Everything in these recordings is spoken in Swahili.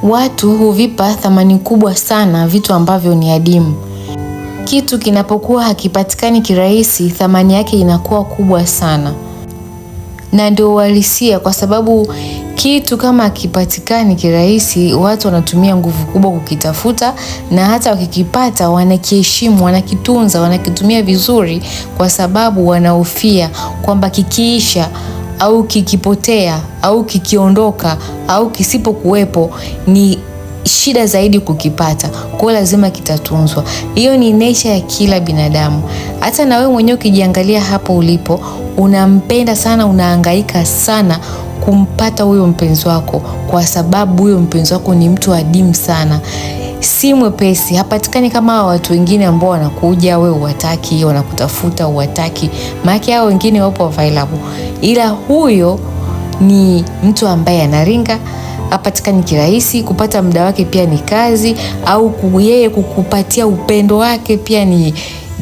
Watu huvipa thamani kubwa sana vitu ambavyo ni adimu. Kitu kinapokuwa hakipatikani kirahisi, thamani yake inakuwa kubwa sana. Na ndio uhalisia, kwa sababu kitu kama hakipatikani kirahisi, watu wanatumia nguvu kubwa kukitafuta, na hata wakikipata wanakiheshimu, wanakitunza, wanakitumia vizuri, kwa sababu wanahofia kwamba kikiisha au kikipotea au kikiondoka au kisipokuwepo ni shida zaidi kukipata. Kwa hiyo lazima kitatunzwa. Hiyo ni nature ya kila binadamu. Hata na wewe mwenyewe ukijiangalia hapo ulipo, unampenda sana, unahangaika sana kumpata huyo mpenzi wako, kwa sababu huyo mpenzi wako ni mtu adimu sana. Si mwepesi, hapatikani kama watu wengine ambao wanakuja wewe huwataki, wanakutafuta huwataki. Maana hao wengine wapo available. Ila huyo ni mtu ambaye anaringa, hapatikani kirahisi, kupata muda wake pia ni kazi, au yeye kukupatia upendo wake pia ni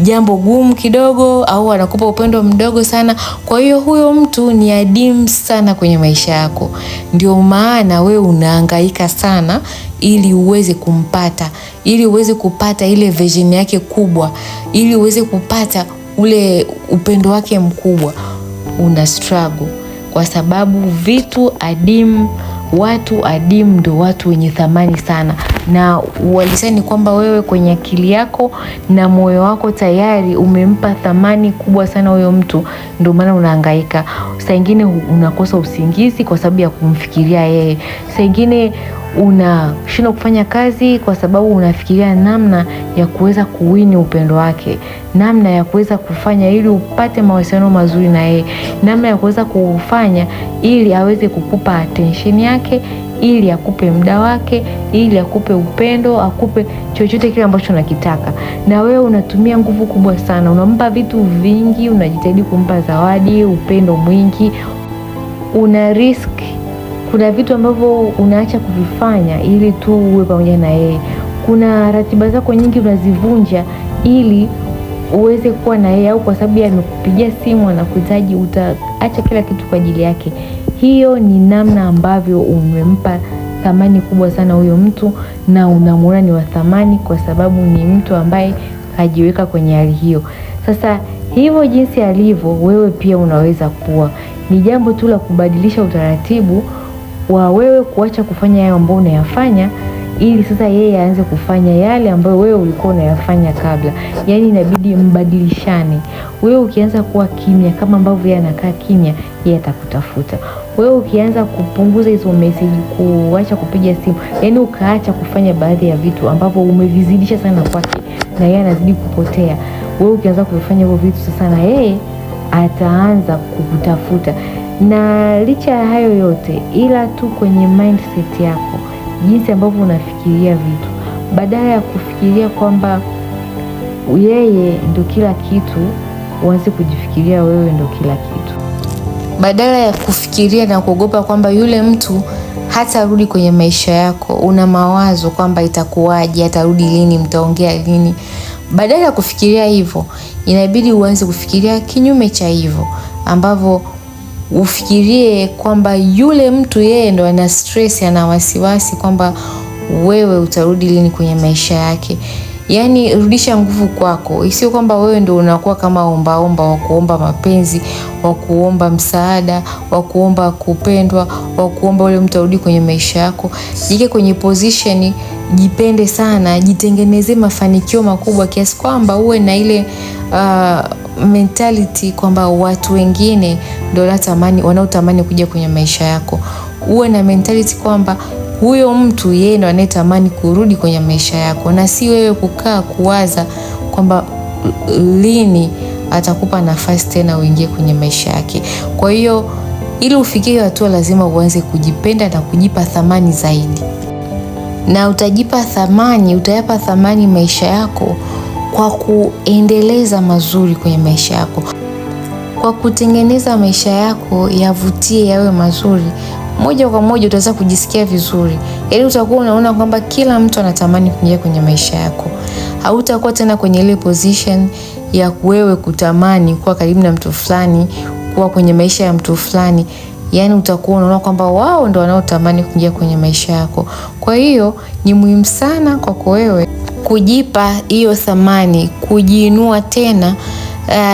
jambo gumu kidogo, au anakupa upendo mdogo sana. Kwa hiyo huyo mtu ni adimu sana kwenye maisha yako. Ndio maana wewe unahangaika sana ili uweze kumpata, ili uweze kupata ile vision yake kubwa, ili uweze kupata ule upendo wake mkubwa. Una struggle kwa sababu vitu adimu, watu adimu ndio watu wenye thamani sana. Na uhalisia ni kwamba wewe kwenye akili yako na moyo wako tayari umempa thamani kubwa sana huyo mtu, ndio maana unahangaika. Saa nyingine unakosa usingizi kwa sababu ya kumfikiria yeye. Saa nyingine unashindwa kufanya kazi kwa sababu unafikiria namna ya kuweza kuwini upendo wake, namna ya kuweza kufanya ili upate mahusiano mazuri na yeye, namna ya kuweza kufanya ili aweze kukupa attention yake, ili akupe muda wake, ili akupe upendo, akupe chochote kile ambacho unakitaka. Na wewe unatumia nguvu kubwa sana, unampa vitu vingi, unajitahidi kumpa zawadi, upendo mwingi, una risk. Kuna vitu ambavyo unaacha kuvifanya ili tu uwe pamoja na yeye. Kuna ratiba zako nyingi unazivunja ili uweze kuwa na yeye, au kwa sababu amekupigia simu anakuhitaji utaacha kila kitu kwa ajili yake. Hiyo ni namna ambavyo umempa thamani kubwa sana huyo mtu, na unamuona ni wa thamani kwa sababu ni mtu ambaye hajiweka kwenye hali hiyo. Sasa hivyo jinsi alivyo, wewe pia unaweza kuwa. Ni jambo tu la kubadilisha utaratibu wa wewe kuacha kufanya yale ambayo unayafanya, ili sasa yeye aanze kufanya yale ambayo wewe ulikuwa unayafanya kabla. Yaani inabidi mbadilishane. Wewe ukianza kuwa kimya kama ambavyo yeye anakaa kimya, yeye atakutafuta. Wewe ukianza kupunguza hizo message, kuacha kupiga simu, yaani ukaacha kufanya baadhi ya vitu ambavyo umevizidisha sana kwake na yeye anazidi kupotea. Wewe ukianza kufanya hivyo vitu sasa, na yeye ataanza kukutafuta. Na licha ya hayo yote, ila tu kwenye mindset yako, jinsi ambavyo unafikiria vitu, badala ya kufikiria kwamba yeye ndo kila kitu, uanze kujifikiria wewe ndo kila kitu. Badala ya kufikiria na kuogopa kwamba yule mtu hatarudi kwenye maisha yako, una mawazo kwamba itakuwaje, atarudi lini, mtaongea lini. Badala ya kufikiria hivyo, inabidi uanze kufikiria kinyume cha hivyo, ambavyo ufikirie kwamba yule mtu yeye ndo ana stress, ana wasiwasi kwamba wewe utarudi lini kwenye maisha yake. Yaani rudisha nguvu kwako. Isio kwamba wewe ndo unakuwa kama omba wa kuomba mapenzi, wa kuomba msaada, wa kuomba kupendwa, wa kuomba ule mtu arudi kwenye maisha yako. Jike kwenye position, jipende sana, jitengenezee mafanikio makubwa kiasi kwamba uwe na ile mentality kwamba watu wengine ndio wanaotamani kuja kwenye maisha yako. Uwe na mentality kwamba huyo mtu yeye ndo anayetamani kurudi kwenye maisha yako, na si wewe kukaa kuwaza kwamba lini atakupa nafasi tena uingie kwenye maisha yake. Kwa hiyo ili ufikie hatua, lazima uanze kujipenda na kujipa thamani zaidi. Na utayapa thamani maisha yako kwa kuendeleza mazuri kwenye maisha yako, kwa kutengeneza maisha yako yavutie, yawe mazuri. Moja kwa moja utaweza kujisikia vizuri. Yaani utakuwa unaona kwamba kila mtu anatamani kuingia kwenye maisha yako. Hautakuwa tena kwenye ile position ya wewe kutamani kuwa karibu na mtu fulani, kuwa kwenye maisha ya mtu fulani. yani utakuwa unaona kwamba wao ndio wanaotamani kuingia kwenye maisha yako. Kwa hiyo ni muhimu sana kwako wewe kujipa hiyo thamani, kujiinua tena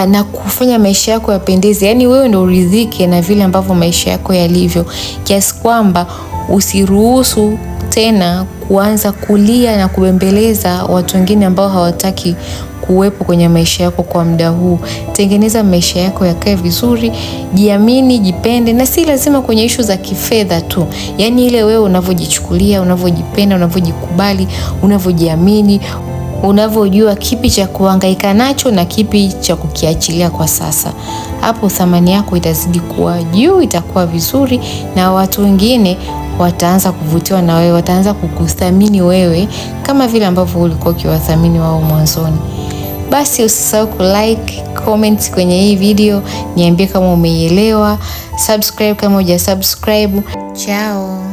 na kufanya maisha yako yapendeze. Yani wewe ndio uridhike na vile ambavyo maisha yako yalivyo, kiasi kwamba usiruhusu tena kuanza kulia na kubembeleza watu wengine ambao hawataki kuwepo kwenye maisha yako kwa muda huu. Tengeneza maisha yako yakae vizuri, jiamini, jipende, na si lazima kwenye issue za kifedha tu. Yani ile wewe unavyojichukulia, unavyojipenda, unavyojikubali, unavyojiamini, unavyojua kipi cha kuhangaika nacho na kipi cha kukiachilia kwa sasa. Hapo thamani yako itazidi kuwa juu, itakuwa vizuri, na watu wengine wataanza kuvutiwa na wewe, wataanza kukuthamini wewe kama vile ambavyo ulikuwa ukiwathamini wao mwanzoni. Basi usisahau kulike, comment kwenye hii video, niambie kama umeielewa, subscribe kama hujasubscribe. Ciao.